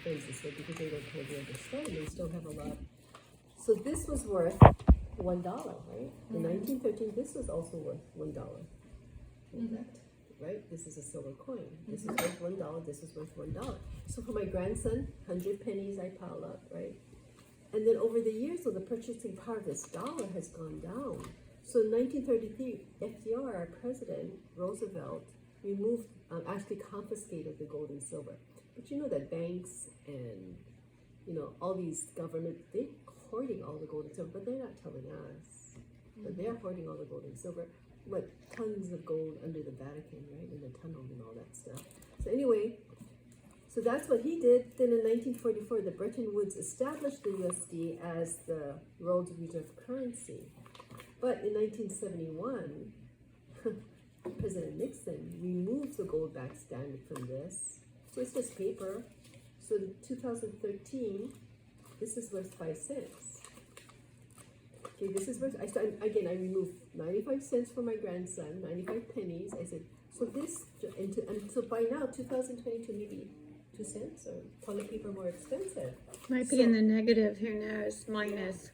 friends this way because they don't totally understand. They still have a lot. So this was worth $1, right? In 1913, this was also worth $1. Right? This is a silver coin. This is worth $1. This is worth $1. So for my grandson, 100 pennies I pile up, right? And then over the years, so the purchasing power of this dollar has gone down. So in 1933, FDR, our president, Roosevelt, removed, actually confiscated the gold and silver. But you know that banks and, you know, all these governments, they're hoarding all the gold and silver, but they're not telling us. But they're hoarding all the gold and silver. What, tons of gold under the Vatican, right? In the tunnel and all that stuff. So anyway, so that's what he did. Then in 1944, the Bretton Woods established the USD as the world's reserve currency. But in 1971, President Nixon removed the gold-backed standard from this. So it's just paper. So in 2013, this is worth 5 cents. Okay, this is worth, I removed 95 cents for my grandson, 95 pennies. I said, so this, and so by now, 2022, maybe 2 cents or toilet paper more expensive. Might be in the negative, who knows, minus.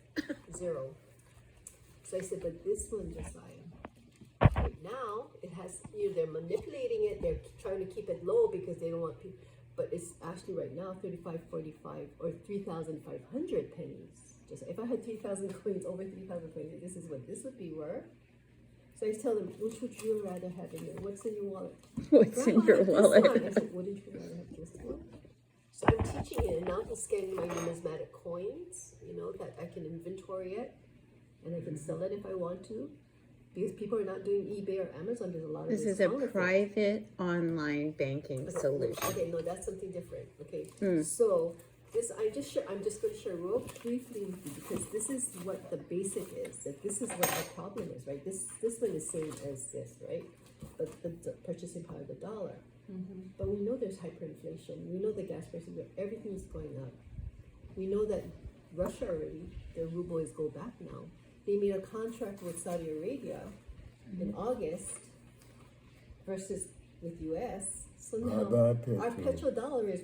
Zero. So I said, but this one, Josiah, right now, it has, you know, they're manipulating it, they're trying to keep it low because they don't want people, but it's actually right now 35, 45, or 3,500 pennies. Just if I had 3,000 coins, over 3,000 coins, this is what this would be worth. So I tell them, which would you rather have in there? What's in your wallet? What's Grandma, in your wallet? I said, wouldn't you rather have this one? So I'm teaching it, and now he's getting my numismatic coins, you know, that I can inventory it, and I can sell it if I want to. Because people are not doing eBay or Amazon, there's a lot of This is a private online banking solution. Okay, no, that's something different. Okay, so this I'm just going to share real briefly with you because this is what the basic is. That this is what our problem is, right? This one is same as this, right? But the purchasing power of the dollar. But we know there's hyperinflation. We know the gas prices, everything is going up. We know that Russia already, their ruble is go back now. They made a contract with Saudi Arabia in August versus with US. So now our petrodollar is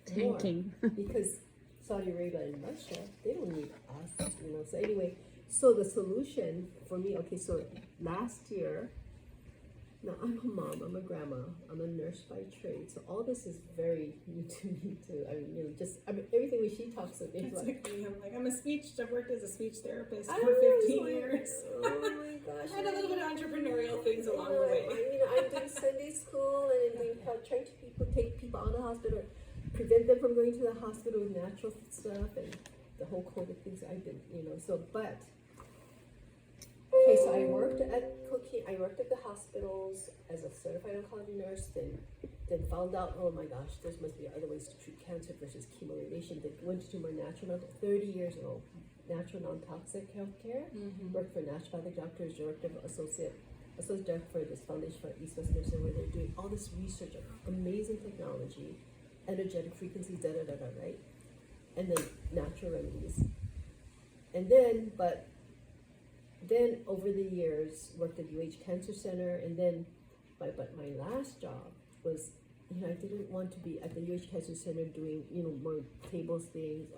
tanking because Saudi Arabia and Russia, they don't need us, you know. So anyway, so the solution for me, okay, so last year, now I'm a mom, I'm a grandma, I'm a nurse by trade, so all this is very new to me too. I mean, you know, everything when she talks of it, I've worked as a speech therapist for I 15 years. Oh my gosh. I had a little bit of entrepreneurial things along the way. You know, I'm doing Sunday school and I'm doing trying to take people out of the hospital, prevent them from going to the hospital with natural stuff and the whole COVID things I've been, you know, so, but, okay, so I worked at the hospitals as a certified oncology nurse, then found out, oh my gosh, there must be other ways to treat cancer versus chemo radiation. Then went to do more natural, 30 years ago, natural non-toxic healthcare. Worked for naturopathic doctors, director of associate director for this foundation for East West Medicine, where they're doing all this research of amazing technology, energetic frequencies, right? And then natural remedies. And then, but over the years, worked at UH Cancer Center, and then, but my last job was, you know, I didn't want to be at the UH Cancer Center doing, you know, more tables things,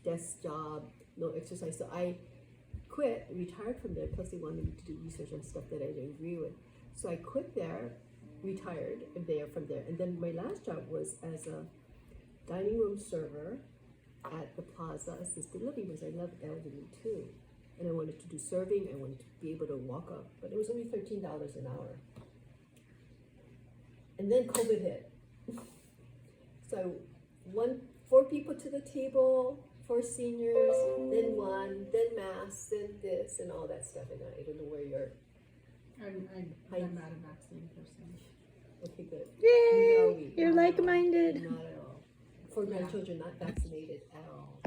desk job, no exercise. So I quit, retired from there, plus they wanted me to do research on stuff that I didn't agree with. So I quit there, retired from there, and then my last job was as a dining room server at the Plaza Assisted Living because I love elderly too. And I wanted to do serving, I wanted to be able to walk up, but it was only $13 an hour. And then COVID hit. So 4 people to the table, 4 seniors, then 1, then masks, then this, and all that stuff. And I don't know where you're. I'm not a vaccine person. Okay, good. Yay! You're like-minded. Not at all. 4 grandchildren not vaccinated at all.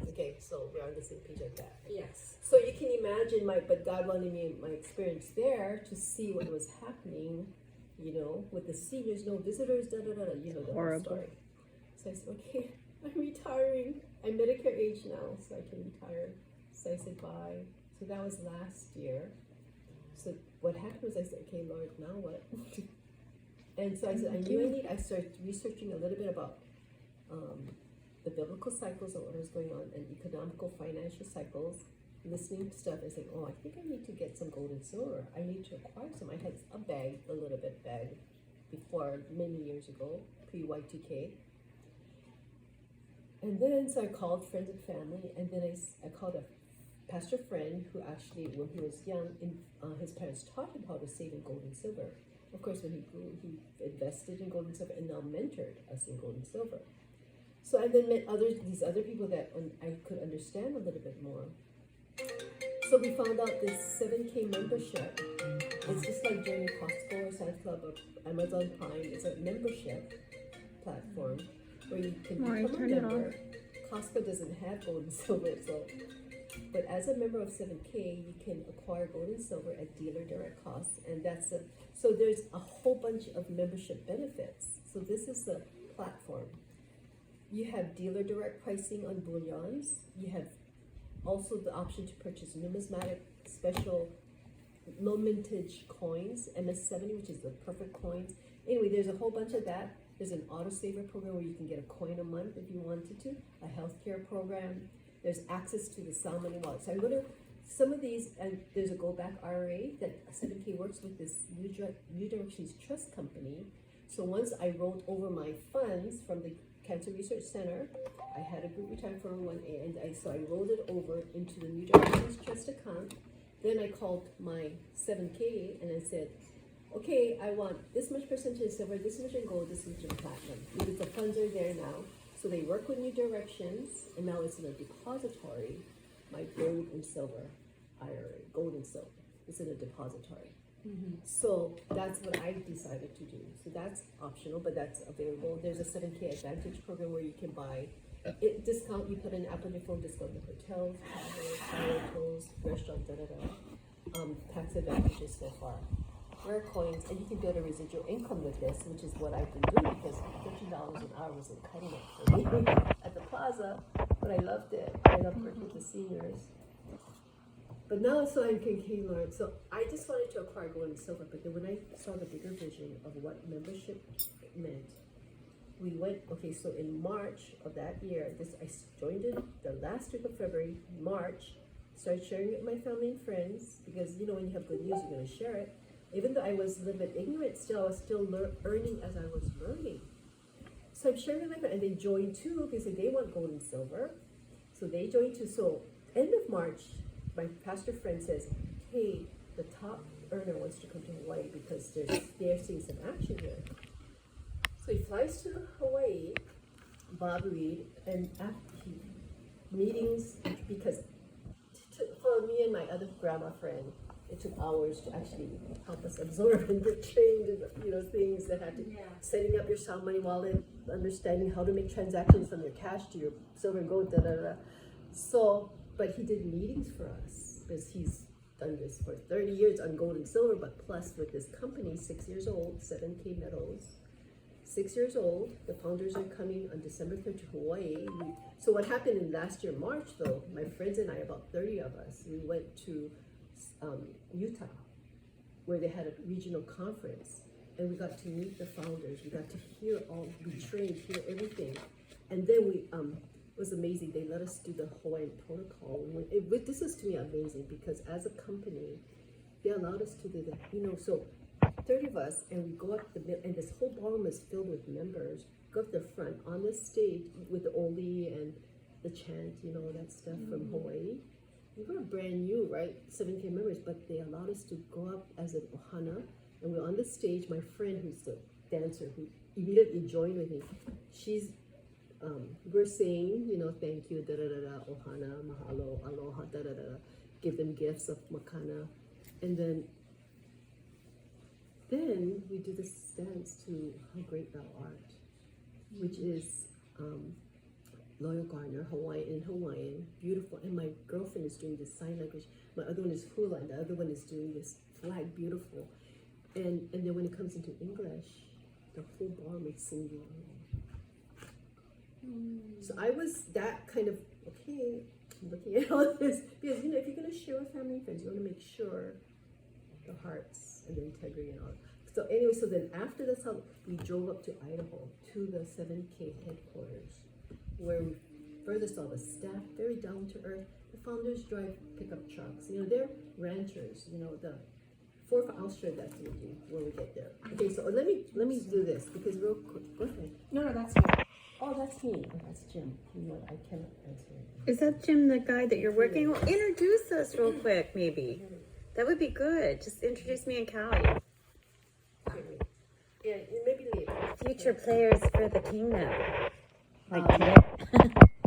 Okay, so we're on the same page like that. Yes. So you can imagine but God wanted me, my experience there, to see what was happening, you know, with the seniors, no visitors, you know, the whole story. So I said, okay, I'm retiring. I'm Medicare age now, so I can retire. So I said bye. So that was last year. So what happened was I said, okay, Lord, now what? And so I said, I started researching a little bit about the biblical cycles of what was going on and economical financial cycles, listening to stuff and saying, oh, I think I need to get some gold and silver. I need to acquire some. I had a little bit bag before many years ago, pre-Y2K. And then, so I called friends and family, and then I called a pastor friend who actually, when he was young, his parents taught him how to save in gold and silver. Of course, when he grew, he invested in gold and silver and now mentored us in gold and silver. So I then met these other people that I could understand a little bit more. So we found out this 7K membership. It's just like joining Costco or Sam's Club or Amazon Prime. It's a membership platform where you can become a member. Costco doesn't have gold and silver, but as a member of 7K, you can acquire gold and silver at dealer direct costs, and so there's a whole bunch of membership benefits. So this is the platform. You have dealer direct pricing on bullions. You have also the option to purchase numismatic special low mintage coins, MS70, which is the perfect coins. Anyway, there's a whole bunch of that. There's an autosaver program where you can get a coin a month if you wanted to, a healthcare program. There's access to the sound money wallet. So I'm going to, some of these, and there's a Go Back IRA that 7K works with this New Directions Trust Company. So once I rolled over my funds from the Cancer Research Center, I had a group retirement 401A, and so I rolled it over into the New Directions Trust account. Then I called my 7K and I said, okay, I want this much percentage in silver, this much in gold, this much in platinum, because the funds are there now. So they work with New Directions, and now it's in a depository, my gold and silver IRA, gold and silver. It's in a depository. Mm-hmm. So that's what I decided to do. So that's optional, but that's available. There's a 7K Advantage program where you can buy discount. You put in Apple your phone discount in hotels, travel, hotels, restaurants, tax advantages so far. Rare coins, and you can build a residual income with this, which is what I've been doing because $13 an hour wasn't cutting it for me at the plaza, but I loved it. I loved working with the seniors. But now, so I'm Kmart. So I just wanted to acquire gold and silver, but then when I saw the bigger vision of what membership meant, we went, okay, so in March of that year, I joined it the last week of February, March, started sharing it with my family and friends, because you know when you have good news, you're going to share it. Even though I was a little bit ignorant still, I was still earning as I was learning. So I'm sharing with my friends, and they joined too, because they want gold and silver. So they joined too. So end of March, my pastor friend says, hey, the top earner wants to come to Hawaii because they're seeing some action here. So he flies to Hawaii, Bob Reed, and after meetings, because for me and my other grandma friend, it took hours to actually help us absorb and get trained in, things that had to, setting up your sound money wallet, understanding how to make transactions from your cash to your silver and gold, So, but he did meetings for us because he's done this for 30 years on gold and silver, but plus with this company, 6 years old, 7K Metals, 6 years old. The founders are coming on December 3rd to Hawaii. So what happened in last year, March though, my friends and I, about 30 of us, we went to Utah, where they had a regional conference, and we got to meet the founders. We got to be trained, hear everything, and then it was amazing. They let us do the Hawaiian protocol. This is to me amazing because as a company, they allowed us to do that. So 30 of us, and we go up and this whole ballroom is filled with members. Go up the front on the stage with the Oli and the chant, that stuff from Hawaii. We were brand new, right? 7K members, but they allowed us to go up as an ohana, and we're on the stage. My friend, who's the dancer, who immediately joined with me, we're saying, thank you, ohana, mahalo, aloha, give them gifts of makana, and then we do this dance to How Great Thou Art, which is Loyal Garner, Hawaiian, beautiful. And my girlfriend is doing this sign language. My other one is hula, and the other one is doing this flag, beautiful. And then when it comes into English, the whole ballroom is singing. So I was that kind of, okay, I'm looking at all this. Because, if you're going to share with family and friends, you want to make sure the hearts and the integrity and all. So anyway, so then after the Salt, we drove up to Idaho to the 7K headquarters, where we further saw the staff, very down to earth. The founders drive pickup trucks. You know, they're ranchers. You know, I'll share that with you when we get there. Okay, so let me do this because real quick. Go ahead. No, that's good. Oh, that's me. Oh, that's Jim. You know, I cannot answer it. Is that Jim, the guy that you're working with? Introduce us real quick, maybe. That would be good. Just introduce me and Callie. Yeah, maybe later. Future players for the kingdom. Like Um, today.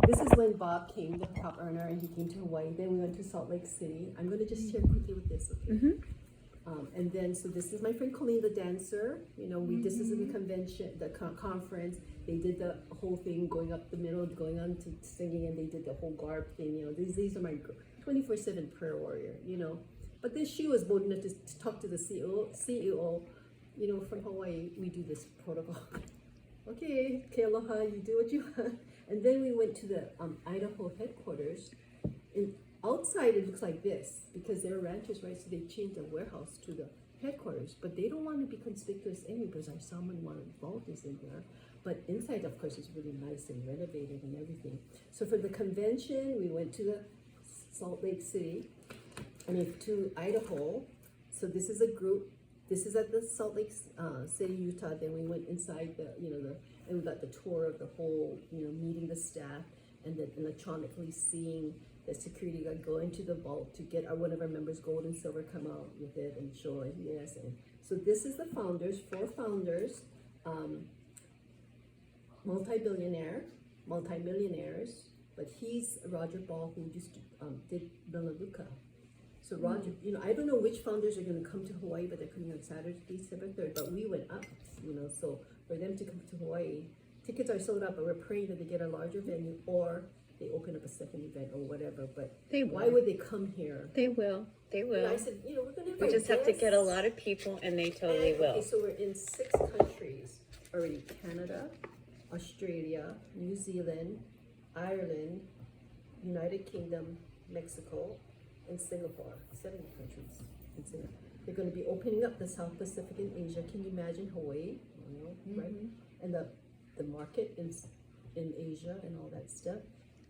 This is when Bob came, the top earner, and he came to Hawaii. Then we went to Salt Lake City. I'm going to just share quickly with this, okay? And then, so this is my friend Colleen, the dancer. You know, this is in the convention, the conference. They did the whole thing, going up the middle, going on to singing, and they did the whole garb thing. You know, these are my 24/7 prayer warrior. You know, but then she was bold enough to talk to the CEO. You know, from Hawaii, we do this protocol. Okay, aloha, you do what you want. And then we went to the Idaho headquarters. Outside it looks like this because they're ranchers, right? So they changed the warehouse to the headquarters, but they don't want to be conspicuous anyway because our salmon vault is in there. But inside, of course, is really nice and renovated and everything. So for the convention, we went to the Salt Lake City, to Idaho. So this is a group. This is at the Salt Lake City, Utah. Then we went inside and we got the tour of the whole, meeting the staff, and then electronically seeing the security guard go into the vault to get one of our members, gold and silver, come out with it and show it. Yes, and so this is the founders, 4 founders, multi-millionaires, but he's Roger Ball, who just did Melaleuca. So Roger, I don't know which founders are going to come to Hawaii, but they're coming on Saturday, December 3rd, but we went up, so for them to come to Hawaii, tickets are sold out, but we're praying that they get a larger venue or they open up a second event or whatever, but why would they come here? They will. They will. I said, we're going to We just have to get a lot of people, and they totally will. Okay, so we're in 6 countries already: Canada, Australia, New Zealand, Ireland, United Kingdom, Mexico, and Singapore. 7 countries in Singapore. They're going to be opening up the South Pacific and Asia. Can you imagine Hawaii? Right? And the market in Asia and all that stuff.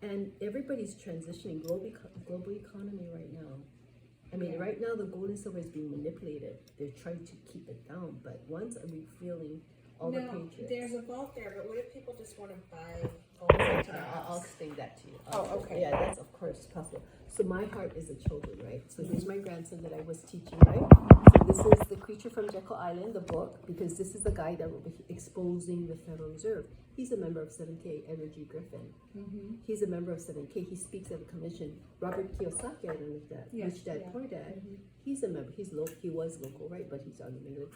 And everybody's transitioning global economy right now. I mean, right now the gold and silver is being manipulated. They're trying to keep it down, but once are we feeling all the patriots? There's a vault there, but what if people just want to buy gold into their house? I'll explain that to you. Okay. Yeah, that's of course possible. So my heart is the children, right? So here's my grandson that I was teaching, right? So this is The Creature from Jekyll Island, the book, because this is the guy that will be exposing the Federal Reserve. He's a member of 7K, Edward G. Griffin. He's a member of 7K. He speaks at a convention. Robert Kiyosaki, I don't know if that, Rich Dad, Poor Dad. He's a member. He was local, right? But he's unlimited.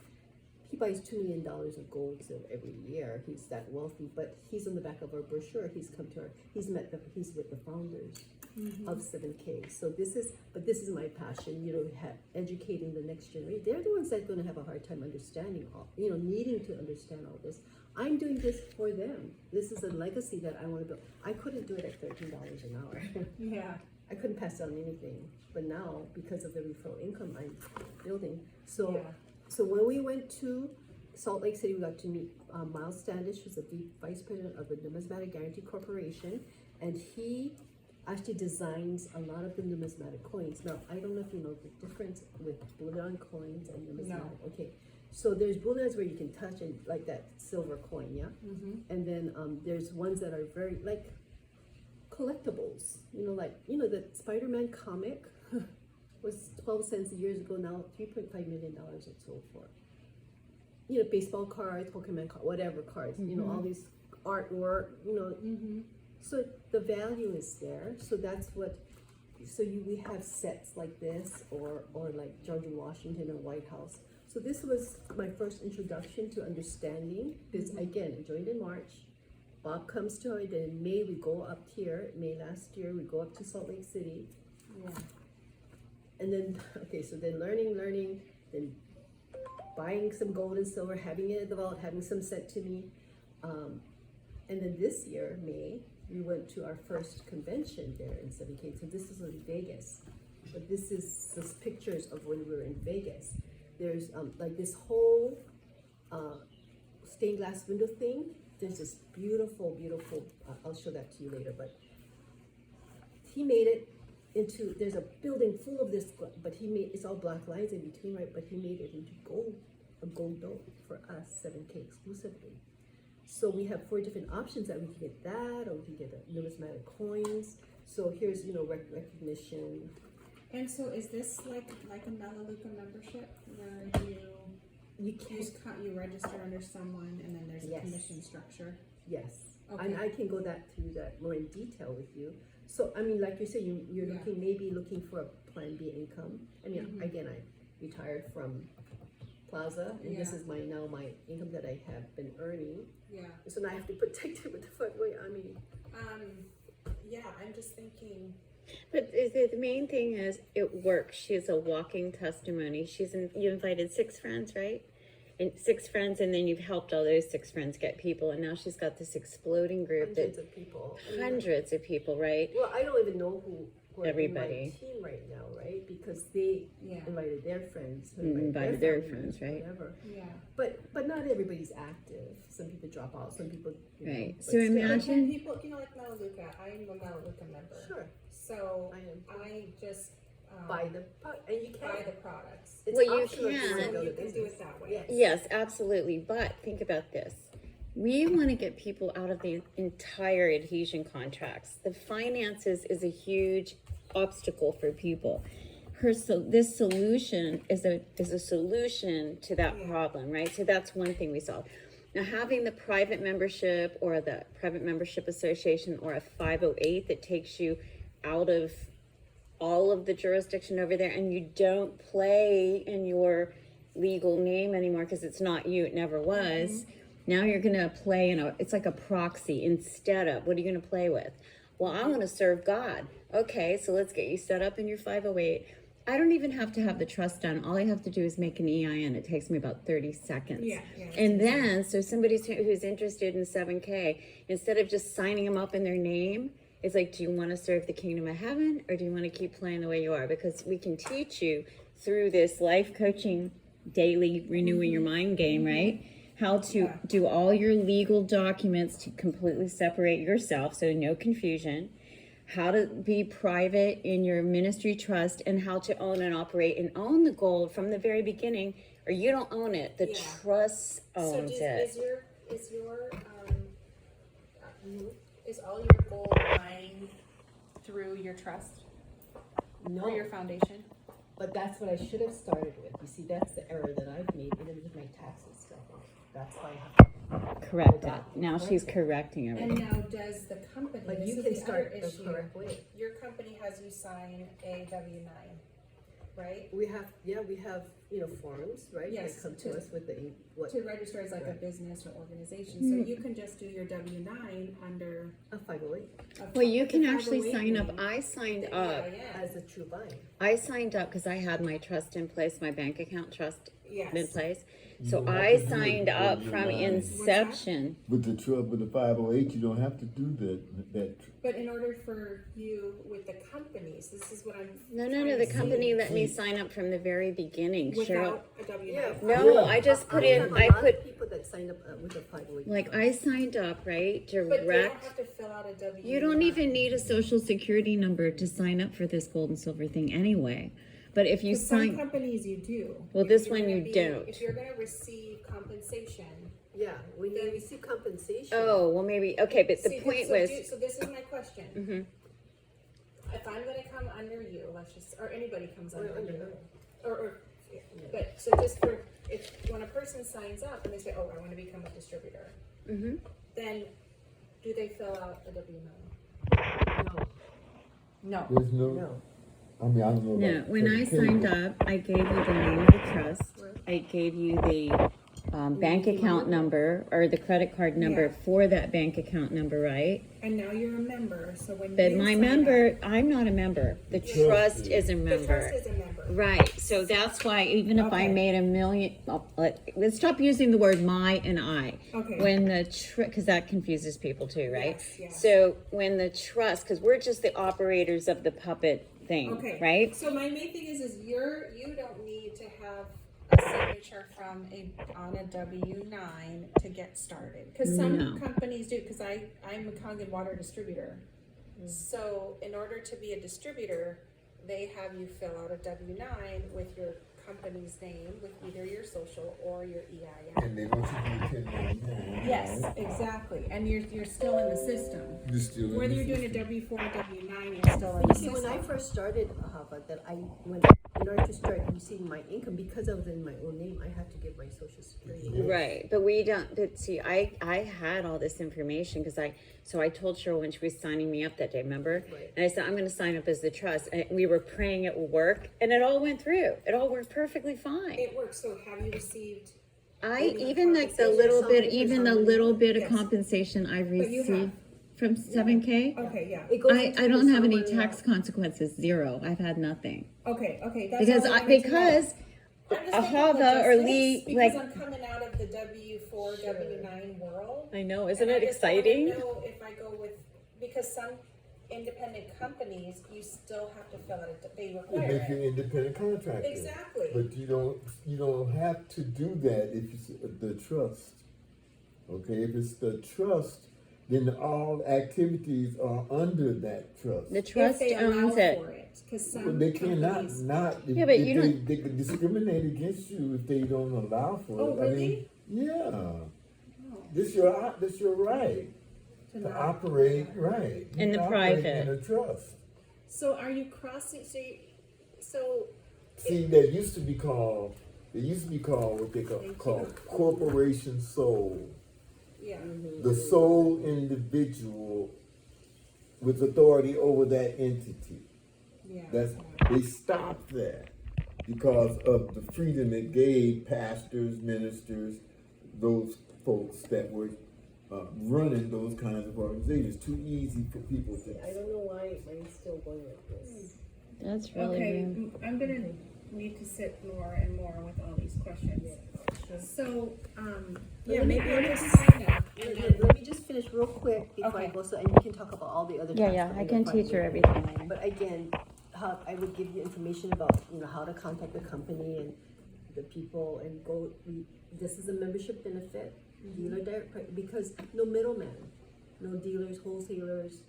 He buys $2 million of gold every year. He's that wealthy, but he's on the back of our brochure. He's come to he's with the founders of 7K. So this is my passion, educating the next generation. They're the ones that are going to have a hard time understanding needing to understand all this. I'm doing this for them. This is a legacy that I want to build. I couldn't do it at $13 an hour. Yeah. I couldn't pass on anything. But now, because of the referral income I'm building. So when we went to Salt Lake City, we got to meet Miles Standish, who's the vice president of the Numismatic Guarantee Corporation, and he actually designs a lot of the numismatic coins. Now, I don't know if you know the difference with bullion coins and numismatic. No. Okay, so there's bullions where you can touch and like that silver coin, yeah? And then there's ones that are very, like, collectibles. The Spider-Man comic was 12 cents years ago, now $3.5 million it's sold for. Baseball cards, Pokemon cards, whatever cards, all these artwork, So the value is there. So that's we have sets like this or like George Washington or White House. So this was my first introduction to understanding this. Again, I joined in March. Bob comes to it, then in May we go up here. May last year we go up to Salt Lake City. Yeah. And then, so then learning, then buying some gold and silver, having it at the vault, having some sent to me. And then this year, May, we went to our first convention there in 7K. So this is in Vegas. But this is just pictures of when we were in Vegas. There's like this whole stained glass window thing. There's this beautiful, I'll show that to you later, but he made it into, there's a building full of this, but it's all black lines in between, right? But he made it into gold, a gold dome for us, 7K exclusively. So we have 4 different options that we can get that, or we can get the numismatic coins. So here's, recognition. And so is this like a Melaleuca membership where you register under someone and then there's a Yes. commission structure? Yes, Okay. and I can go through that more in detail with you. So, I mean, like you said, you're Yeah. looking for a Plan B income. I mean, Mhm. again, I retired from Plaza, and this Yeah. is my income that I have been earning. Yeah. So now I have to protect it with the Federal Army. Yeah, I'm just thinking. But the main thing is it works. She's a walking testimony. You invited 6 friends, right? And 6 friends, and then you've helped all those 6 friends get people, and now she's got this exploding group Hundreds of people. I mean, hundreds of people, right? Well, I don't even know who are Everybody. in my team right now, right? Because they Yeah. invited their friends, who Invited their family friends, members, right? Whatever. Yeah. But not everybody's active. Some people drop out. Some people, Right. but So still. imagine- When people, like Melaleuca, I'm a Melaleuca member. Sure. So I am. I just Buy the and you buy can. the products. It's Well, you optional if can. wanna So go you to can do business. it that way. Yes. Yes, absolutely. But think about this. We want to get people out of the entire adhesion contracts. The finances is a huge obstacle for people. This solution is a solution to that Yeah. problem, right? So that's one thing we solve. Now, having the private membership or the private membership association or a 508 that takes you out of all of the jurisdiction over there, and you don't play in your legal name anymore because it's not you, it never was. Now you're gonna play it's like a proxy instead of, what are you gonna play with? Well, I want to serve God. Okay, so let's get you set up in your 508. I don't even have to have the trust done. All I have to do is make an EIN. It takes me about 30 seconds. Yeah. And then, so somebody who's interested in 7K, instead of just signing them up in their name, it's like, do you want to serve the kingdom of heaven, or do you want to keep playing the way you are? Because we can teach you through this life coaching, daily renewing your mind game, right? How to do all your legal documents to completely separate yourself, so no confusion. How to be private in your ministry trust, and how to own and operate and own the gold from the very beginning, or you don't own it. The Yeah. trust owns it. Is all your gold lying through your trust No, or your foundation? but that's what I should have started with. You see, that's the error that I've made, and it was my taxes stuff. That's why I have to Correct it. Now she's correcting And everything. now does the company, But this you is can the start other the issue. correct way. Your company has you sign a W-9, right? We have forms, right? Yes, They come to to- us with what To register as like a Right. business or organization, so you can just do your W-9 under a 508 Well, you can the actually 508 sign up. name. I signed The up. EIN. as a true buy. I signed up because I had my trust in place, my bank account trust Yes. in place. You So don't have I to do it signed before up you're from live. inception. With the 508, you don't have to do that. But in order for you with the companies, this is what I'm No, trying the to company see. let me sign up from the very beginning. Cheryl, Without a W-9. No, Yeah. I just put in, have a I lot put, of people that signed up with a 508. like, I signed up, right, But they don't direct. have to fill out a W-9. You don't even need a social security number to sign up for this gold and silver thing anyway. But if you But some sign, companies you do. Well, If this you're one gonna you don't. If you're gonna receive compensation. Yeah, when you receive compensation. oh, well, maybe, okay, but the See, point so was, so this is my question. Mhm. If I'm gonna come under you, or anybody comes Or under under you, her. but so just for, when a person signs up and they say, oh, I wanna become a distributor, Mhm. then do they fill out a W-9? No, No. There's no. no. I mean, I don't know. no, about when I certificate. signed up, I gave you the name of the trust. I gave you the bank account number or the credit card number Yeah. for that bank account number, right? And now you're a member, so when But you my sign member, up, I'm not a member. The Trust trust is. is a the member. trust is a member. Right, so that's why even if I Okay. made $1 million, let's stop using the word my and I. Okay. When because that confuses people too, right? Yes, yes. So when the trust, because we're just the operators of the puppet thing, Okay. right? So my main thing is you don't need to have a signature on a W-9 to get started? Cause No. some companies do, cause I'm a Kangen water distributor. So in order to be a distributor, they have you fill out a W-9 with your company's name, with either your social or your EIN. And they want you to do 1099. Yes, exactly, and you're still in the system. You're still in Whether the you're doing a system. W-4 or W-9, you're still in You the see, when I system. first started Hava, that in order to start receiving my income, because I was in my own name, I had to give my social security. Right, but we don't, but see, I had all this information, cause so I told Cheryl when she was signing me up that day, remember? Right. And I said, I'm gonna sign up as the trust, and we were praying it would work, and it all went through, it all worked perfectly fine. It works, so have you received? Even like the compensation, little bit, something for even the somebody. little bit of Yes. compensation I've But you received have. from 7K, Okay, yeah, It goes I into don't the have any summary tax consequences, zero, I've had nothing. okay, that's Because all I I, wanted to know. because I'm just a thinking Hava or Lee, logistics, like, because I'm coming out of the W-4, W-9 world. I know, isn't and it I just wanna exciting? know if I go with, because some independent companies, you still have to fill out, they You require make your it. independent contractor. Exactly. But you don't have to do that if it's the trust. Okay, if it's the trust, then all activities are under that trust. The If trust they allow owns it. for it, cause Well, some they cannot companies. not. If, Yeah, but if you they, don't- they could discriminate against you if they don't allow for it. Oh, I mean, really? yeah. Oh, This your right to to not- operate right. You In the can operate private. in a trust. So are you crossing, so See, that used to be called. It used to be called what they call corporation sole. yeah, The sole individual with authority over that entity. yeah. They stopped that because of the freedom it gave pastors, ministers, those folks that were running those kinds of organizations. Too easy for people to. I don't know why mine's still going like this. That's really Okay, weird. I'm gonna need to sit more and more with all these questions. So, yeah, Let me- maybe let I me can just- sign up and then, Let me just finish real quick before I Okay. go, so, and you can talk about all the other. Yeah, tasks yeah, that I I'm can gonna find teach her later. everything later. But again, how, I would give you information about, how to contact the company and the people and go, this is a membership benefit, dealer direct, because no middleman, no dealers, wholesalers.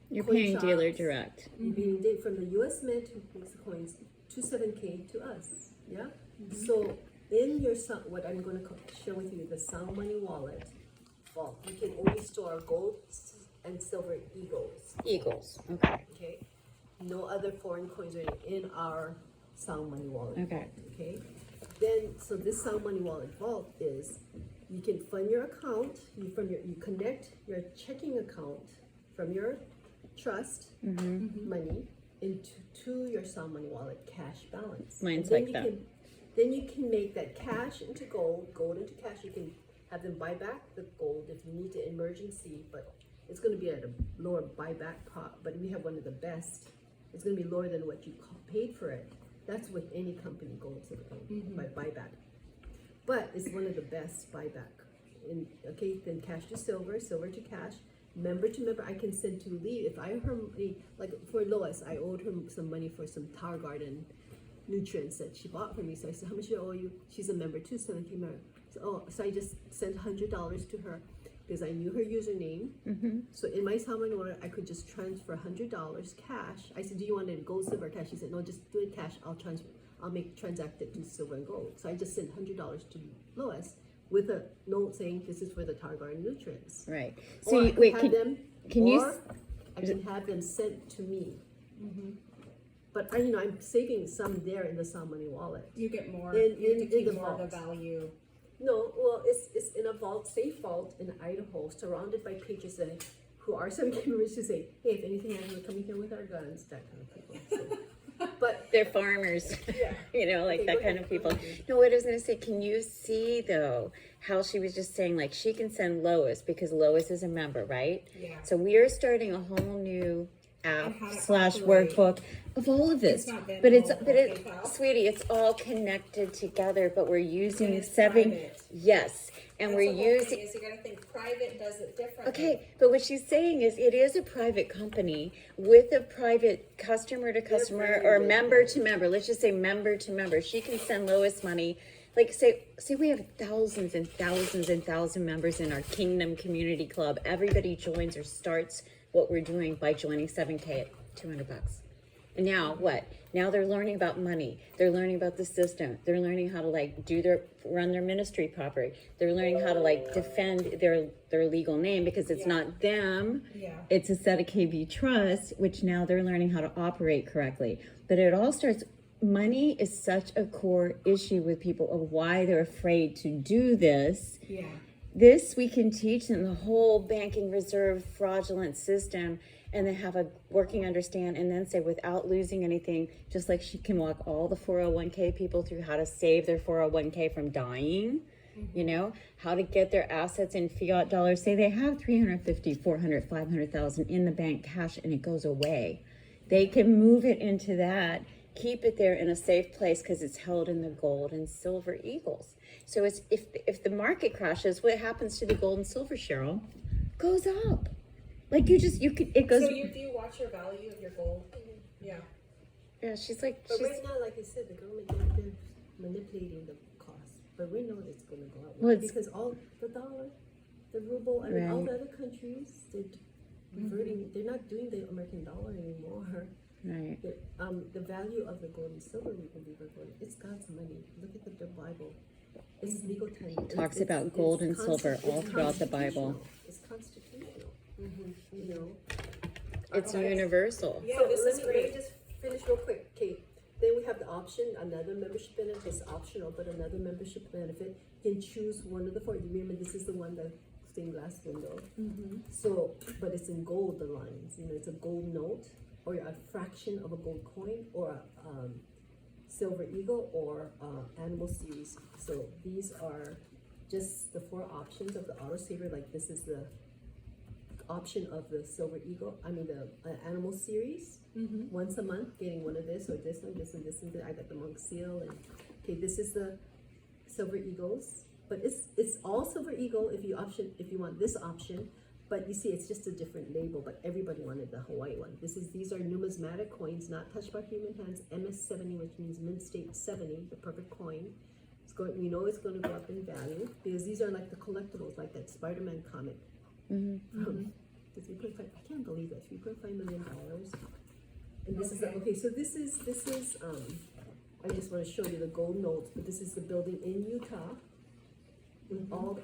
You're coin paying dealer shops. direct. You're being did from the US Mint who makes the coins to 7K to us, yeah? So in your what I'm gonna share with you, the Sound Money Wallet vault, you can only store gold and silver eagles, Eagles, okay, okay? No other foreign coins are in our Sound Money Wallet. okay. Okay, then, so this Sound Money Wallet vault is, you can fund your account, you connect your checking account from your trust money to your Sound Money Wallet cash balance. Mine's And then like you that. can- Then you can make that cash into gold, gold into cash, you can have them buy back the gold if you need to emergency, but it's gonna be at a lower buyback but we have one of the best. It's gonna be lower than what you paid for it. That's with any company, gold to the company, by buyback. But it's one of the best buyback. Okay, then cash to silver, silver to cash, member to member. I can send to Lee if I owe her money, like for Lois, I owed her some money for some Tower Garden nutrients that she bought for me. So I said, how much do I owe you? She's a member too, 17 member. So I just sent $100 to her because I knew her username. So in my Salmon order, I could just transfer $100 cash. I said, do you want it in gold, silver, or cash? She said, no, just do it cash. I'll transact it to silver and gold. So I just sent $100 to Lois with a note saying this is for the Tower Garden nutrients. Right. Or So, I you- could wait, have them, can you, or I can have them sent to me. But I'm saving some there in the Sound Money Wallet. you get more, In- you have to in keep the more of the vault. value. No, well, it's in a vault, safe vault in Idaho, surrounded by patrons who are some members who say, hey, if anything happens, we're coming here with our guns, that kind of people. So, but they're farmers, yeah, like Okay, that go kind ahead, of people. go ahead. No, what I was gonna say, can you see though, how she was just saying, like, she can send Lois, because Lois is a member, right? Yeah. So we are starting a whole new app And how to / operate. workbook of all of this. It's not Venmo But or it's, PayPal. sweetie, it's all connected together, but we're using And it's 7, private. yes, and That's we're the whole thing, using, is you gotta think private does it differently. okay, but what she's saying is it is a private company with a private customer to customer very or good. member to member. Let's just say member to member. She can send Lois money Like say we have thousands and thousands and thousands members in our Kingdom Community Club. Everybody joins or starts what we're doing by joining 7K at $200. And now what? Now they're learning about money. They're learning about the system. They're learning how to like run their ministry properly. They're learning how to like defend their legal name because it's not them. Yeah. It's a set of KB Trust, which now they're learning how to operate correctly. But it all starts, money is such a core issue with people of why they're afraid to do this. Yeah. This we can teach them the whole banking reserve fraudulent system and then have a working understand and then say without losing anything, just like she can walk all the 401k people through how to save their 401k from dying, you know, how to get their assets in fiat dollars. Say they have 350, 400, 500,000 in the bank cash and it goes away. They can move it into that, keep it there in a safe place because it's held in the gold and silver eagles. So it's if the market crashes, what happens to the gold and silver, Cheryl? Goes up. Like it goes. So do you watch your value of your gold? Yeah. Yeah, she's like, But right now, like you said, the government, they're manipulating the cost. But we know it's going to go up. Well, it's- because all the dollar, the ruble, I mean, all Right. the other countries, they're reverting, they're not doing the American dollar anymore. right. The value of the gold and silver we can be reverting. It's God's money. Look at the Bible. It's legal tender. Talks about gold and silver all throughout the Bible. It's constitutional. You know. It's universal. Yeah, So this let is me great. just finish real quick, Kate. Then we have the option, another membership benefit is optional, but another membership benefit can choose one of the four. Remember, this is the one, the stained glass window. So, but it's in gold, the lines, you know, it's a gold note, or a fraction of a gold coin, or a silver eagle, or animal series. So these are just the four options of the auto saver. Like this is the option of the silver eagle, the animal series. Once a month getting one of this or this one, this and this and this. I got the monk seal, and okay, this is the silver eagles, but it's all silver eagle if you want this option. But you see, it's just a different label, but everybody wanted the Hawaii one. These are numismatic coins, not touched by human hands, MS70, which means mint state 70, the perfect coin. We know it's going to go up in value because these are like the collectibles, like that Spider-Man comic. I can't believe that, $3.5 million. And this is, okay, so this is, I just want to show you the gold notes, but this is the building in Utah.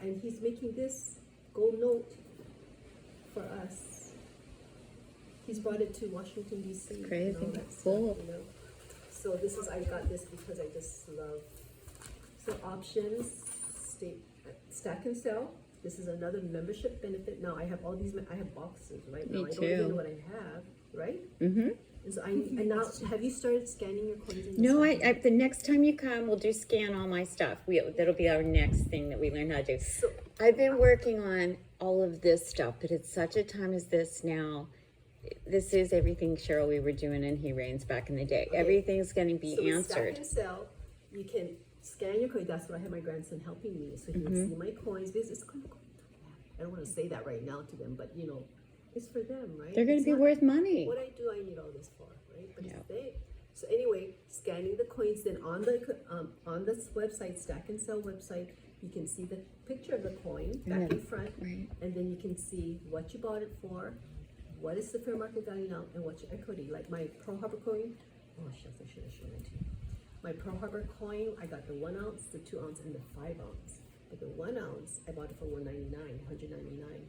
And he's making this gold note for us. He's brought it to Washington, D.C. Crazy. and all that stuff, Cool. you know. So I got this because I just love, so options, stack and sell. This is another membership benefit. Now I have all these, I have boxes right now. Me I don't even too. know what I have, right? Mm-hmm. And so and now, have you started scanning your coins? In No, the the next time you come, we'll do scan all my stuff. That'll be our next thing that we learn how to do. So, I've been working on all of this stuff, but it's such a time as this now. This is everything, Cheryl, we were doing in He Reigns back in the day. Okay. Everything's going to be so with answered. stack and sell, you can scan your coins. That's what I have my grandson helping me, so he can see my coins. Because it's going to go. I don't want to say that right now to them, but you know, it's for them, right? They're going to It's be not worth money. what I do. I need all this for, right? But Yeah. it's they. So anyway, scanning the coins. Then on this website, Stack and Sell website, you can see the picture of the coin back and front, Right. and then you can see what you bought it for, what is the fair market value now, and what's your equity. Like my Pearl Harbor coin. Oh shucks, I should have shown it to you. My Pearl Harbor coin, I got the 1 ounce, the 2 ounce, and the 5 ounce. But the 1 ounce, I bought it for $199.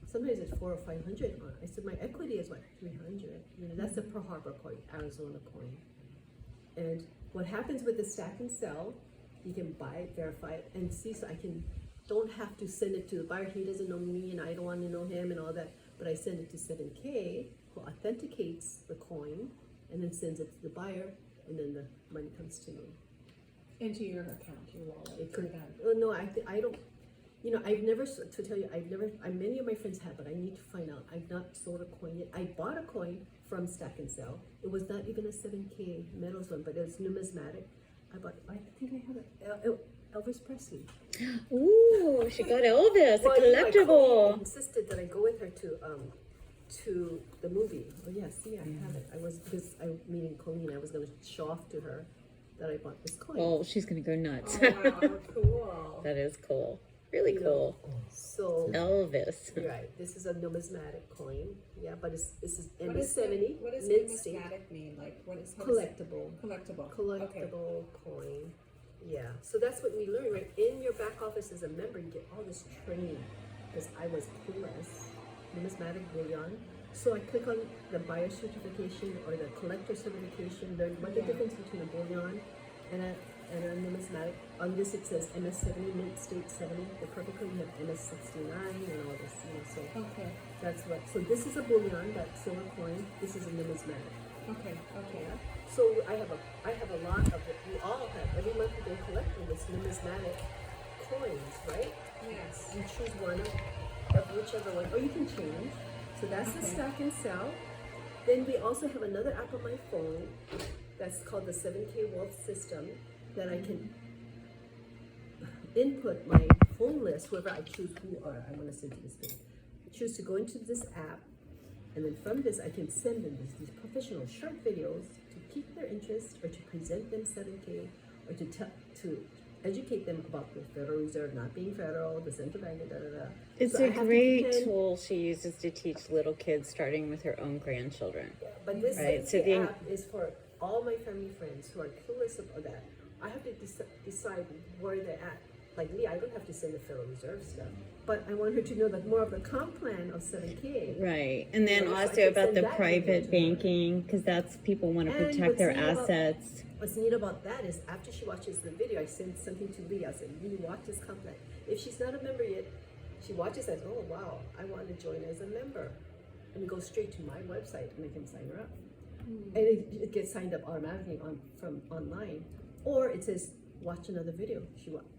Sometimes it's 400 or 500. I said my equity is what, 300. You know, that's the Pearl Harbor coin, Arizona coin. And what happens with the stack and sell, you can buy it, verify it, and see. So don't have to send it to the buyer. He doesn't know me, and I don't want to know him, and all that. But I send it to 7K, who authenticates the coin, and then sends it to the buyer, and then the money comes to me. Into your account, your wallet. It for could. them. Oh no, I don't. You know, I've never, to tell you, many of my friends have, but I need to find out. I've not sold a coin yet. I bought a coin from Stack and Sell. It was not even a 7K metals one, but it was numismatic. I think I have it. Elvis Presley. Ooh, she got Elvis, Well, a you know, my collectible. colleague insisted that I go with her to the movie. Oh yeah, see, I have it. Because I meeting Colleen, I was going to show off to her that I bought this coin. Oh, she's gonna go nuts. Oh, wow, cool. That is cool. Really You know, cool. So, Elvis. right, this is a numismatic coin, yeah, but this is What is MS70, what does mid-state, numismatic mean? Like, what is how does it- collectible, collectible? Okay. collectible coin. Yeah, so that's what we learned, right? In your back office as a member, you get all this training, because I was clueless. Numismatic bullion. So I click on the buyer certification or the collector certification, learn what the Yeah. difference between a bullion and a numismatic. On this it says MS70, mint state 70. The purple coin you have MS69 and all this, so Okay. that's what. So this is a bullion, that silver coin. This is a numismatic. Okay. Okay. Yeah. So I have a lot of it. We all have. Every month we've been collecting this numismatic coins, right? Yes. You choose one of whichever one, or you can change. So that's the Okay. stack and sell. Then we also have another app on my phone that's called the 7K Wealth System that I can input my phone list, whoever I choose who are I want to send to this thing. I choose to go into this app, and then from this I can send them these professional short videos to pique their interest or to present them 7K or to educate them about the Federal Reserve not being federal, the central bank, da da da. It's So I a have to great depend- tool she uses to teach little kids, starting with her own grandchildren. But this Right, so 7K the- app is for all my family friends who are clueless about that. I have to decide where they're at. Like me, I don't have to send the Federal Reserve stuff, but I want her to know that more of the comp plan of 7K. Right, and then Right, so I also can about send the that video private to her. banking, because that's people want to And protect what's their neat about- assets. What's neat about that is after she watches the video, I send something to Lee. I said, Lee, watch this comp plan. If she's not a member yet, she watches and says, oh wow, I want to join as a member. And it goes straight to my website and I can sign her up. And it gets signed up automatically from online. Or it says, watch another video.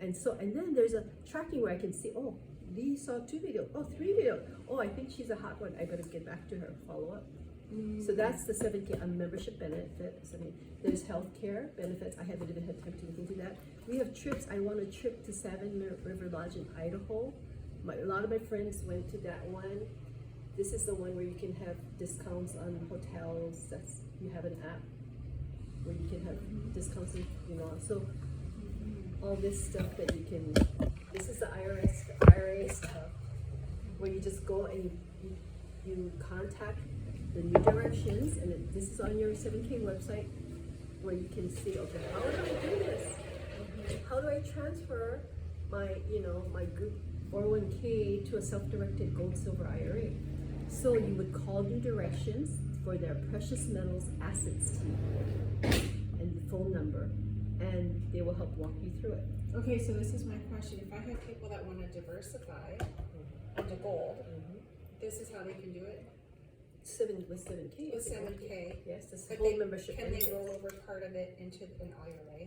And then there's a tracking where I can see, oh, Lee saw 2 videos, oh, 3 videos. Oh, I think she's a hot one. I better get back to her, follow up. So that's the 7K membership benefit. There's healthcare benefits. I haven't even had time to look into that. We have trips. I want a trip to Savin River Lodge in Idaho. A lot of my friends went to that one. This is the one where you can have discounts on hotels. You have an app where you can have discounts, so all this stuff that you can. This is the IRA stuff where you just go and you contact the new directions, and this is on your 7K website where you can see, okay, how do I do this? How do I transfer my group 401k to a self-directed gold silver IRA? So you would call New Directions for their precious metals assets team and the phone number, and they will help walk you through it. Okay, so this is my question. If I have people that want to diversify into gold, this is how they can do it? With 7K. With 7K. Yes, this But whole membership. can they benefits. roll over part of it into an IRA?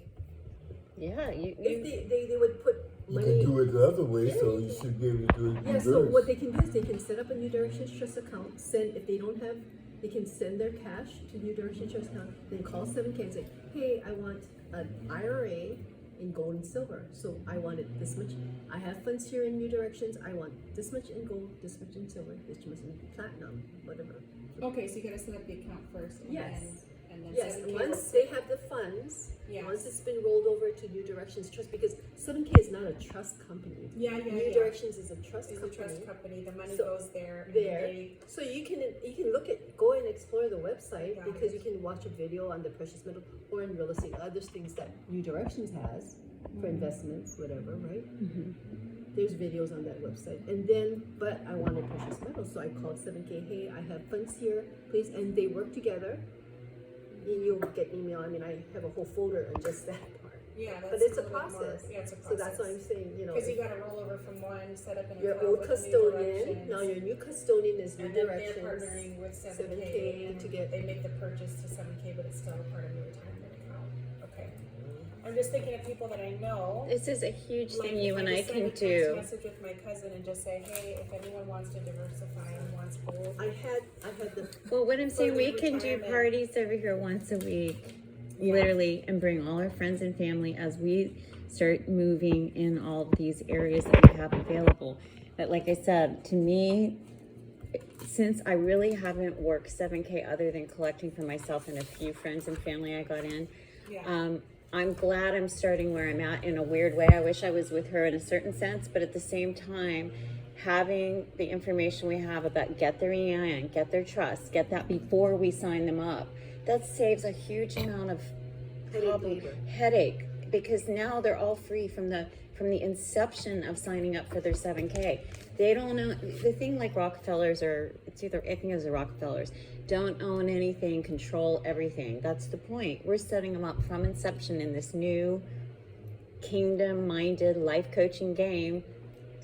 Yeah, If they would put You money. can do it the other way, so you should be able to do it Yeah, reverse. so what they can do is they can set up a New Directions Trust account, if they don't have, they can send their cash to New Directions Trust account, then call 7K and say, hey, I want an IRA in gold and silver. So I wanted this much, I have funds here in New Directions, I want this much in gold, this much in silver, this much in platinum, whatever. Okay, so you gotta set up the account first. Yes. And then Yes, 7K once will- they have the funds, Yes. once it's been rolled over to New Directions Trust, because 7K is not a trust company. Yeah. New Directions is a trust Is a company. trust company, the money So, goes there. and there. they- So you can go and explore the website Got because it. you can watch a video on the precious metal or in real estate, other things that New Directions has for investments, whatever, right? There's videos on that website. And then, but I wanted precious metals, so I called 7K, hey, I have funds here, please, and they work together. And you'll get email, I have a whole folder on just that part. Yeah, that's But it's a little bit more- process. Yeah, it's a process. So that's why I'm saying, Because you gotta roll over from one, set up an your account old with New custodian, Directions, now your new custodian is New and then Directions. they're partnering with 7K, 7K and to get- they make the purchase to 7K, but it's still a part of your retirement account. Okay. I'm just thinking of people that I know. this is a huge Like, thing you if and I just send can a text do. message with my cousin and just say, hey, if anyone wants to diversify and wants gold. I had the Well, what I'm saying, we the can do retirement. parties over here once a week, literally, and bring all our friends and family as we start moving in all of these areas that we have available. But like I said, to me, since I really haven't worked 7K other than collecting for myself and a few friends and family I got in, Yeah. I'm glad I'm starting where I'm at in a weird way. I wish I was with her in a certain sense, but at the same time, having the information we have about get their EIN, get their trust, get that before we sign them up, that saves a huge amount of headache, because now they're all free from the inception of signing up for their 7K. They don't know the thing, like Rockefellers, or it's either, I think it was the Rockefellers, don't own anything, control everything. That's the point. We're setting them up from inception in this new kingdom-minded life coaching game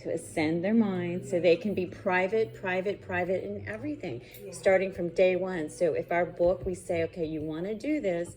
to ascend their minds so they can be private in everything, starting from day one. So if our book, we say, okay, you want to do this,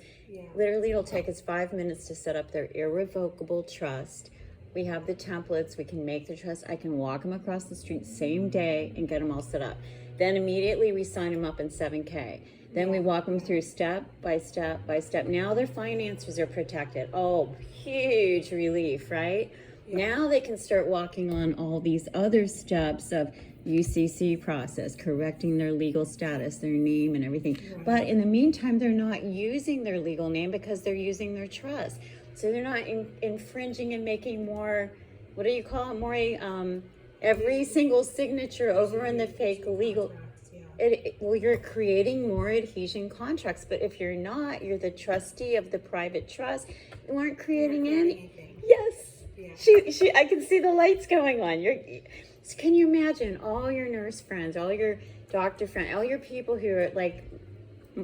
literally it'll take us 5 minutes to set up their irrevocable trust. We have the templates, we can make the trust, I can walk them across the street same day and get them all set up. Then immediately we sign them up in 7K. Then we walk them through step by step by step. Now their finances are protected. Oh, huge relief, right? Now they can start walking on all these other steps of UCC process, correcting their legal status, their name and everything. But in the meantime, they're not using their legal name because they're using their trust. So they're not infringing and making more, what do you call it, more every single signature over in the fake legal. Well, you're creating more adhesion contracts, but if you're not, you're the trustee of the private trust. You aren't creating any. Yes. She. I can see the lights going on. Can you imagine all your nurse friends, all your doctor friends, all your people who are like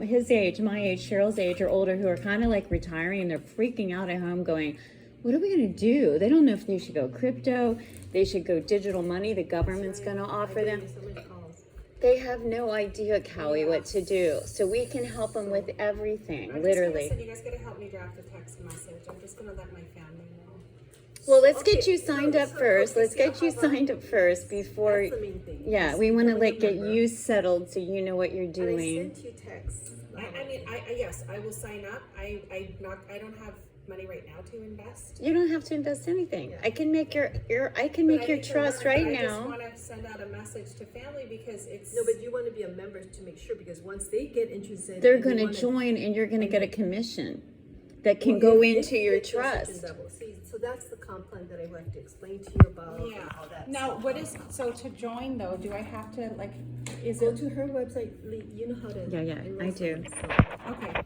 his age, my age, Cheryl's age, or older, who are kind of like retiring and they're freaking out at home, going, "What are we going to do?" They don't know if they should go crypto, they should go digital money. The government's going to offer them. They have no idea, Callie, what to do. So we can help them with everything, literally. You guys gotta help me draft a text message. I'm just gonna let my family know. Well, let's get you signed up first. Let's get you signed up first before. That's the main thing. Yeah, we want to like get you settled so you know what you're doing. And I sent you texts. Yes, I will sign up. I don't have money right now to invest. You don't have to invest anything. I can make your trust right I just now. want to send out a message to family because it's No, but you want to be a member to make sure, because once they get interested, They're going to join, and you're going to get a commission that can go into your trust. See, so that's the comp plan that I have to explain to you about. And how that's Now, what is so to join though? Do I have to like? Is Go it to her website. You know how to. Yeah, I do. okay?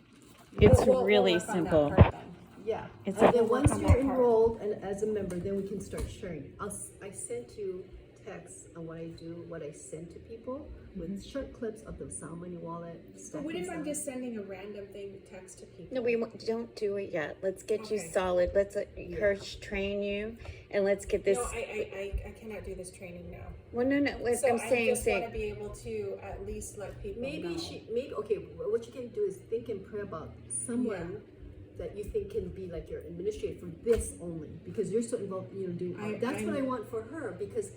It's We'll really work on that simple. part then. Yeah. It's And a- then once on you're that part. enrolled and as a member, then we can start sharing. I sent you texts on what I do, what I send to people with short clips of the Sound Money wallet. But what if I'm just sending a random thing text to people? No, don't do it yet. Let's get you Okay. solid. Let's her train you, and let's get this. No, I cannot do this training now. Well, no. What So I'm I saying, just want to be able to at least let people know. Okay, what you can do is think and pray about someone that you think can be like your administrator for this only, because you're so involved, doing that's what I want for her, because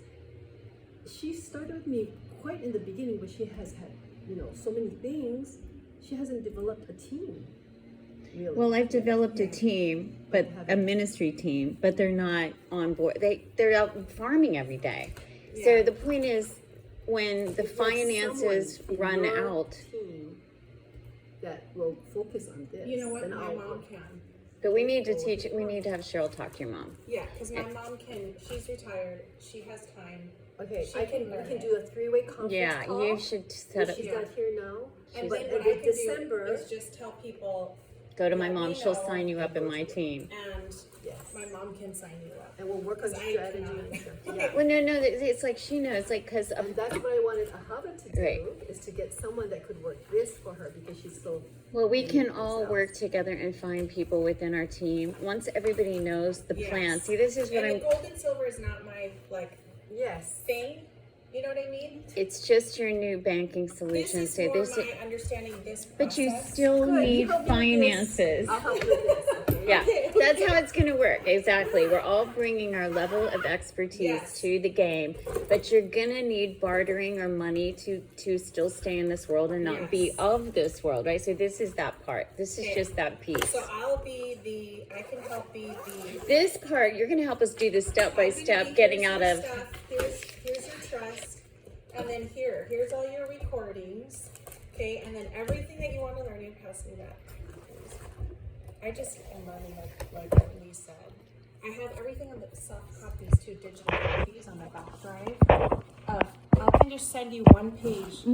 she started with me quite in the beginning, but she has had, so many things. She hasn't developed a team, really. well, I've developed a team, but a ministry team, but they're not on board. They're out farming every day. So the point is, when the finances Someone in run your out. team that will focus on this. You know what? then My I'll- mom can. But we need to teach. We need to have Cheryl talk to your mom. Yeah, because my mom can. She's retired. She has time. Okay, She we can can learn do a three-way conference Yeah, call. you should set up. She's not here now. And but then in what I can December, do is just tell people, Go to my let mom. me She'll know. sign you up in my team. and yes, my mom can sign you up. and we'll work on 'Cause I strategy cannot. and stuff. Okay. Yeah. Well, no. It's like she knows, like, because And that's what I wanted Ahava to do, Right. is to get someone that could work this for her, because she's so. well, we can unique all herself. work together and find people within our team. Once everybody knows the Yes. plan. See, this is what And I'm. the gold and silver is not my Yes. thing. You know what I mean? It's just your new banking This solution. is So more this. my understanding this process. But you still Good, need you help me with this. finances. I'll help you with this. Okay? Yeah, that's how it's going to work. Exactly. We're all bringing our level of expertise Yes. to the game, but you're going to need bartering or money to still stay in this world and not be Yes. of this world, right? So this is that part. This is Okay. just that piece. So I can help be the. This part, you're going to help us do this step by I'm gonna step, be, getting here's out your of. stuff, here's your trust, and then here's all your recordings, okay, and then everything that you want to learn, you pass me that. I just am learning like what Lee said. I have everything on the soft copies too, digital copies on my back drive. I can just send you one page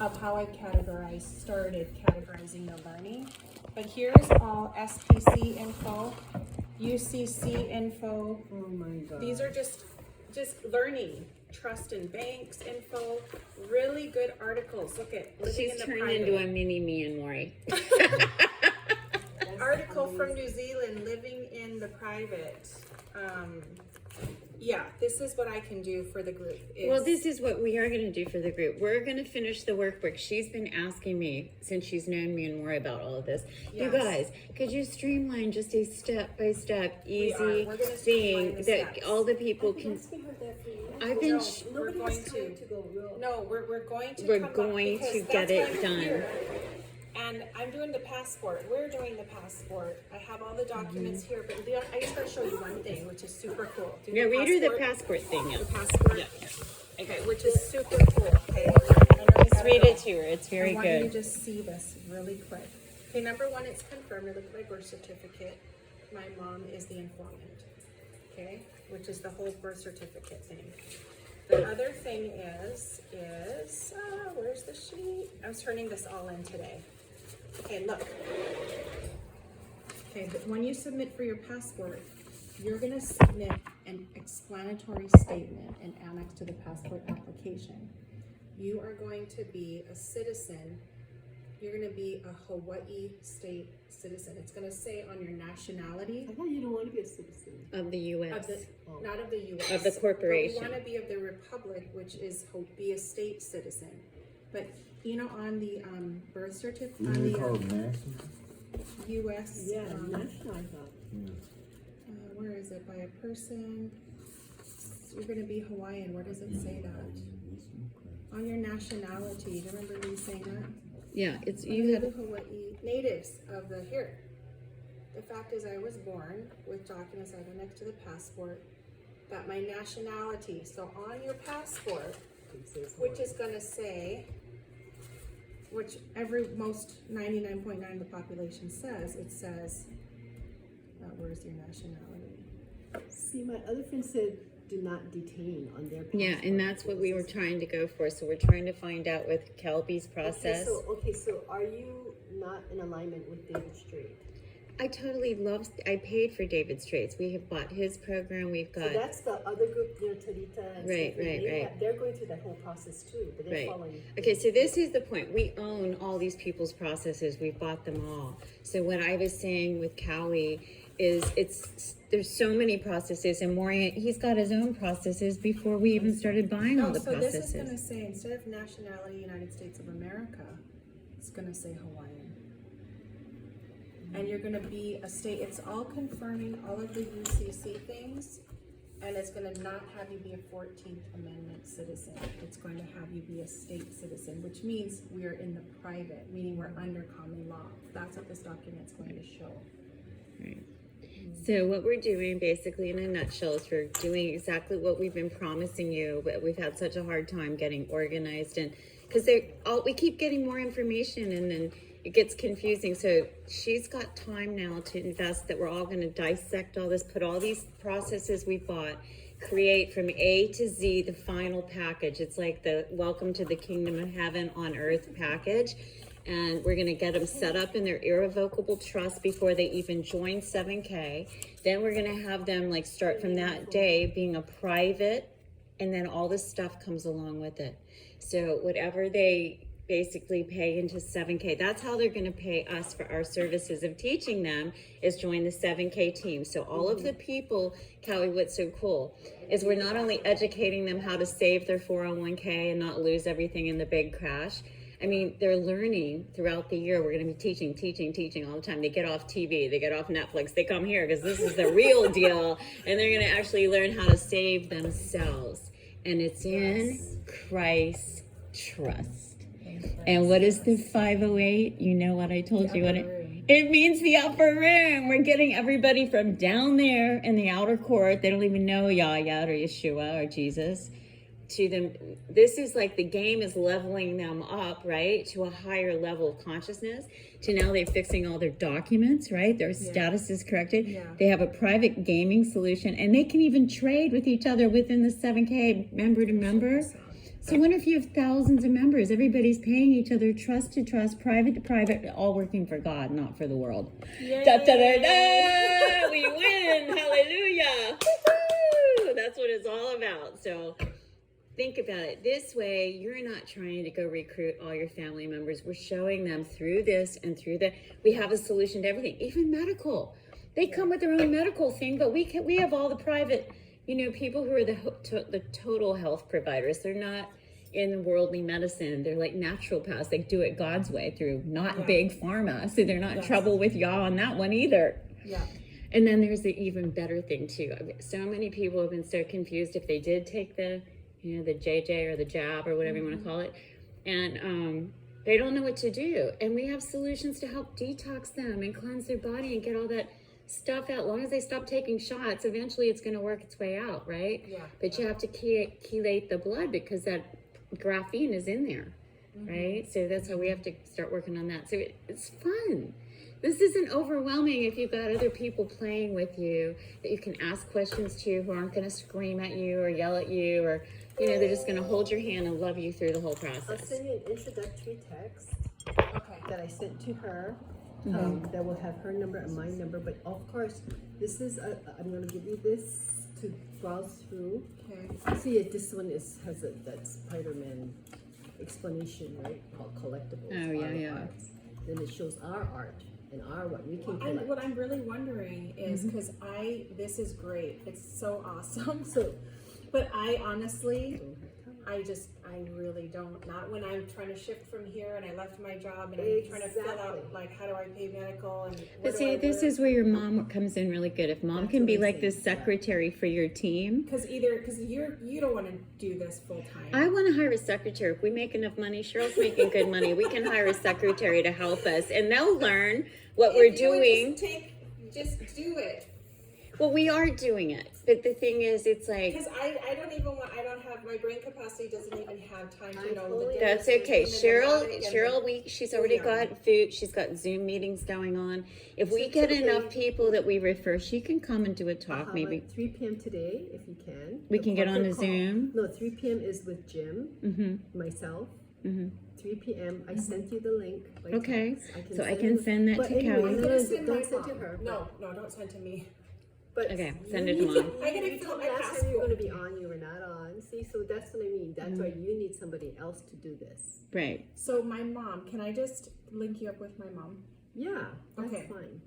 of how I started categorizing the learning. But here's all SPC info, UCC info. Oh my God. These are just learning, trust in banks info, really good articles. Look at living She's in the turned private. into a mini me and Maury. Article from New Zealand, living in the private. Yeah, this is what I can do for the group. Well, this is what we are going to do for the group. We're going to finish the workbook. She's been asking me since she's known me and more about all of this. You Yes. guys, could you streamline just a step-by-step, easy We're gonna streamline thing the that steps. all the people I've can... been asking her that for years. I've been... No, we're Nobody going has time to. to go real. No, we're going to We're come back going because to that's get why it I'm done. here. And I'm doing the passport. We're doing the passport. I have all the documents here, but Leon, I just gotta show you one thing, which is super cool. Yeah, we do the passport thing, yeah. The passport? Yeah. Okay, which is super cool, okay? I know you Just gotta read go. it to her. It's very I want you to good. just see this really quick. Okay, number one, it's confirmed. Look at my birth certificate. My mom is the informant, okay? Which is the whole birth certificate thing. The other thing is, where's the sheet? I was turning this all in today. Okay, look. Okay, but when you submit for your passport, you're gonna submit an explanatory statement and annex to the passport application. You are going to be a citizen. You're gonna be a Hawaii state citizen. It's gonna say on your nationality I thought you don't want to be a citizen. Of the U.S. of the, not of the U.S. Of the corporation. But we wanna be of the republic, which is be a state citizen. But, you know, on the, birth certificate, on Isn't it the, called national? U.S. Yeah, national, I thought. Where is it? By a person. You're gonna be Hawaiian. Where does it say that? On your nationality. Do you remember me saying that? Yeah, it's, You you have have... Hawaii natives of the here. The fact is, I was born with documents I have next to the passport. That my nationality. So on your passport, which is gonna say, which most 99.9% of the population says, it says, where's your nationality? See, my other friend said do not detain on their passport. Yeah, and that's what we were trying to go for. So we're trying to find out with Kelby's process. Okay, so are you not in alignment with David Strait? I totally love, I paid for David Straits. We have bought his program. We've got... So that's the other group, you know, Tarita and Right, Stephanie, right. they're going through that whole process too, but they're Right. following. Okay, so this is the point. We own all these people's processes. We've bought them all. So what I was saying with Cowie is there's so many processes, and Maureen, he's got his own processes before we even started buying all No, the so this is processes. gonna say, instead of nationality United States of America, it's gonna say Hawaiian. And you're gonna be a state, it's all confirming all of the UCC things, and it's gonna not have you be a 14th Amendment citizen. It's going to have you be a state citizen, which means we are in the private, meaning we're under common law. That's what this document's going to show. Right. So what we're doing basically in a nutshell is we're doing exactly what we've been promising you, but we've had such a hard time getting organized, and because we keep getting more information and then it gets confusing. So she's got time now to invest that we're all going to dissect all this, put all these processes we bought, create from A to Z the final package. It's like the welcome to the kingdom of heaven on earth package. And we're going to get them set up in their irrevocable trust before they even join 7K. Then we're going to have them like start from that day being a private, and then all this stuff comes along with it. So whatever they basically pay into 7K, that's how they're going to pay us for our services of teaching them, is join the 7K team. So all of the people, Callie, what's so cool is we're not only educating them how to save their 401k and not lose everything in the big crash. I mean, they're learning throughout the year. We're going to be teaching all the time. They get off TV, they get off Netflix, they come here because this is the real deal, and they're going to actually learn how to save themselves. And it's in Christ's trust. And what is the 508? You know what I told you? What it means the upper room. We're getting everybody from down there in the outer court. They don't even know Yahya or Yeshua or Jesus. to them. This is like the game is leveling them up, right, to a higher level of consciousness. To now they're fixing all their documents, right? Their status is corrected. Yeah. They have a private gaming solution, and they can even trade with each other within the 7K member to member. So what if you have thousands of members? Everybody's paying each other, trust to trust, private to private, all working for God, not for the world. Yay. Da, da, da, da! We win! Hallelujah! Woo-hoo! That's what it's all about. So think about it. This way, you're not trying to go recruit all your family members. We're showing them through this and through that. We have a solution to everything, even medical. They come with their own medical thing, but we have all the private, people who are the total health providers. They're not in worldly medicine. They're like naturopaths. They do it God's way through not big pharma. So they're not in trouble with y'all on that one either. Yeah. And then there's the even better thing too. So many people have been so confused if they did take the JJ or the jab or whatever you want to call it. And they don't know what to do. And we have solutions to help detox them and cleanse their body and get all that stuff out. As long as they stop taking shots, eventually it's going to work its way out, right? Yeah. But you have to chelate the blood because that graphene is in there, right? So that's how we have to start working on that. So it's fun. This isn't overwhelming if you've got other people playing with you that you can ask questions to who aren't going to scream at you or yell at you or, they're just going to hold your hand and love you through the whole I'll process. send you an introductory text Okay. that I sent to her. That will have her number and my number, but of course, this is, I'm gonna give you this to browse through. Okay. See, this one has that Spider-Man explanation, right, called collectibles. Oh, yeah, art yeah. arts. Then it shows our art and our what we can collect. What I'm really wondering is because this is great. It's so awesome. So, But I honestly, I really don't. Not when I'm trying to shift from here and I left my job and I'm trying to fill out Exactly. like how do I pay medical and. But see, this is where your mom comes in really good. If mom That's can what be I'm like saying, this secretary for your team. because you don't want to do this full time. I want to hire a secretary. If we make enough money, Cheryl's making good money. We can hire a secretary to help us, and they'll learn what we're If you would doing. just do it. Well, we are doing it, but the thing is, it's like Because I don't even want. I don't have my brain capacity. Doesn't even have time to know the that's difference okay. between the Cheryl, she's already got food. She's got Zoom meetings going on. If we get enough people that we refer, she can come and do a talk. Maybe at 3 p.m. today, if you can. we The can get on a corporate call. Zoom. No, 3 p.m. is with Jim, myself. 3 p.m. I sent you the link. by Okay, text. so I can send that but to anyway, Kelly. no, Don't send don't my send to mom. her. No, don't send to me. But Okay, you send it to need mom. I gotta you fill told my me last time you passport. were going to be on, you were not on. See, so that's what I mean. That's why you need somebody else to do this. Right. So my mom, can I just link you up with my mom? Yeah, that's Okay. fine.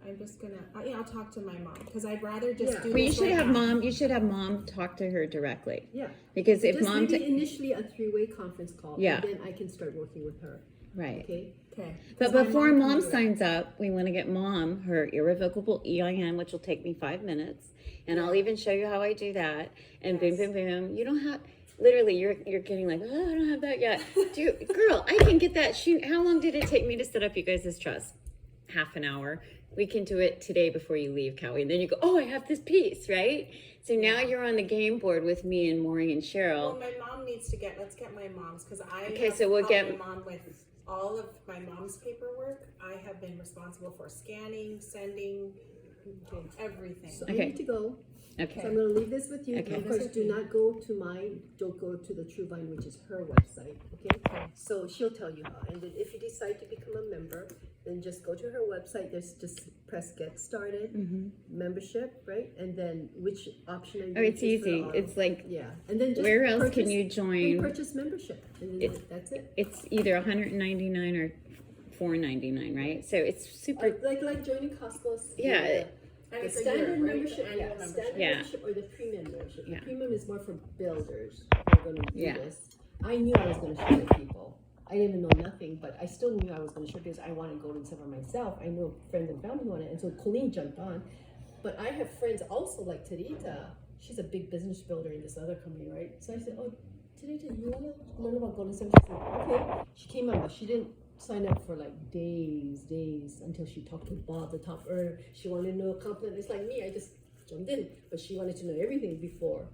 I'm just gonna. I'll talk to my mom because I'd rather just Yeah. do. Well, you this should right have now. mom. You should have mom talk to her directly. Yeah. Because if Just mom, maybe initially a three-way conference call. Yeah. And then I can start working with her. right. Okay. Okay. But 'Cause my before can mom do it. signs up, we want to get mom her irrevocable EIN, which will take me 5 minutes, and I'll even show you how I do that. And boom, boom, boom. You don't have. Literally, you're getting like, oh, I don't have that yet. Girl, I can get that. How long did it take me to set up you guys' trust? Half an hour. We can do it today before you leave, Cowie. And then you go, oh, I have this piece, right? So now you're on the game board with me and Maury and Cheryl. Well, my mom needs to let's get my mom's because I. Okay, have so we'll helped get- my mom with all of my mom's paperwork. I have been responsible for scanning, sending, everything. So Okay. I need to go. Okay. So I'm going to leave this with you. Okay. Of course, do not go to don't go to the Truevine, which is her website. Okay. So she'll tell you how. And then if you decide to become a member, then just go to her website. There's just press get started, membership, right? And then which option are you Oh, it's gonna choose for easy. auto? It's like, yeah. And then just where else can purchase- you then join? purchase membership. And then that's it. It's either $199 or $499, right? So it's super. Like joining Costco's. Yeah. And The it's a standard year, right? membership, The annual yeah, membership. standard Yeah. membership or the premium membership. Yeah. The premium is more for builders who are going to do Yeah. this. I knew I was going to share with people. I didn't even know nothing, but I still knew I was going to share because I wanted golden silver myself. I knew friends and family wanted it, and so Colleen jumped on. But I have friends also like Tarita. She's a big business builder in this other company, right? So I said, "Oh, Tarita, you want to learn about golden silver?" She said, "Okay." She came on, but she didn't sign up for like days until she talked to Bob, the top earner. She wanted to know a compliment. It's like me, I just jumped in, but she wanted to know everything before.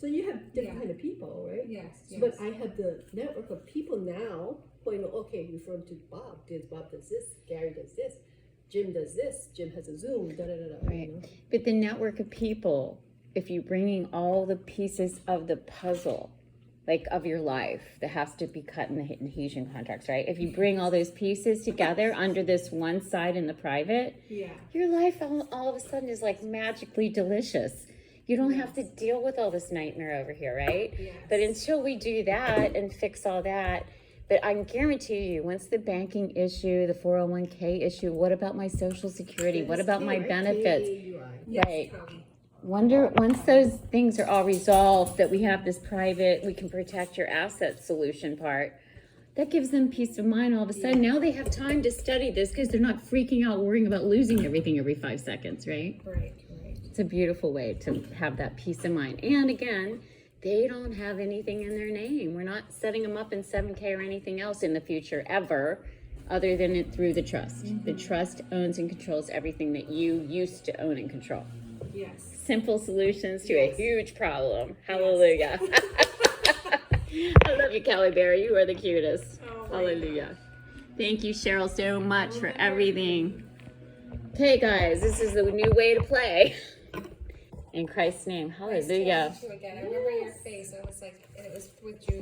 So you have different Yeah. kind of people, right? Yes, yes. But I have the network of people now who I know, okay, refer to Bob. Bob does this, Gary does this, Jim does this, Jim has a Zoom, da-da-da-da, Right. you know? But the network of people, if you're bringing all the pieces of the puzzle, like of your life, that has to be cut in the adhesion contracts, right? If you bring all those pieces together under this one side in the private, Yeah. your life all of a sudden is like magically delicious. You don't have to deal with all this nightmare over here, right? Yes. But until we do that and fix all that, but I can guarantee you, once the banking issue, the 401k issue, what about my social security? What about my Right? benefits? KAUI. Yes, Right. Kelly. Wonder, once those things are all resolved, that we have this private, we can protect your asset solution part, that gives them peace of mind all of a sudden. Now they have time to study this because they're not freaking out worrying about losing everything every 5 seconds, right? Right, right. It's a beautiful way to have that peace of mind. And again, they don't have anything in their name. We're not setting them up in 7K or anything else in the future ever, other than it through the trust. The trust owns and controls everything that you used to own and control. Yes. Simple solutions to a huge problem. Hallelujah. I love you, Kelly Berry. You are the cutest. Oh my Hallelujah. Thank you, Cheryl, so much for everything. Okay, guys, this is the new way to play. In Christ's name, Nice to hallelujah. meet you again. I remember your face. I was like, and it was with Julie.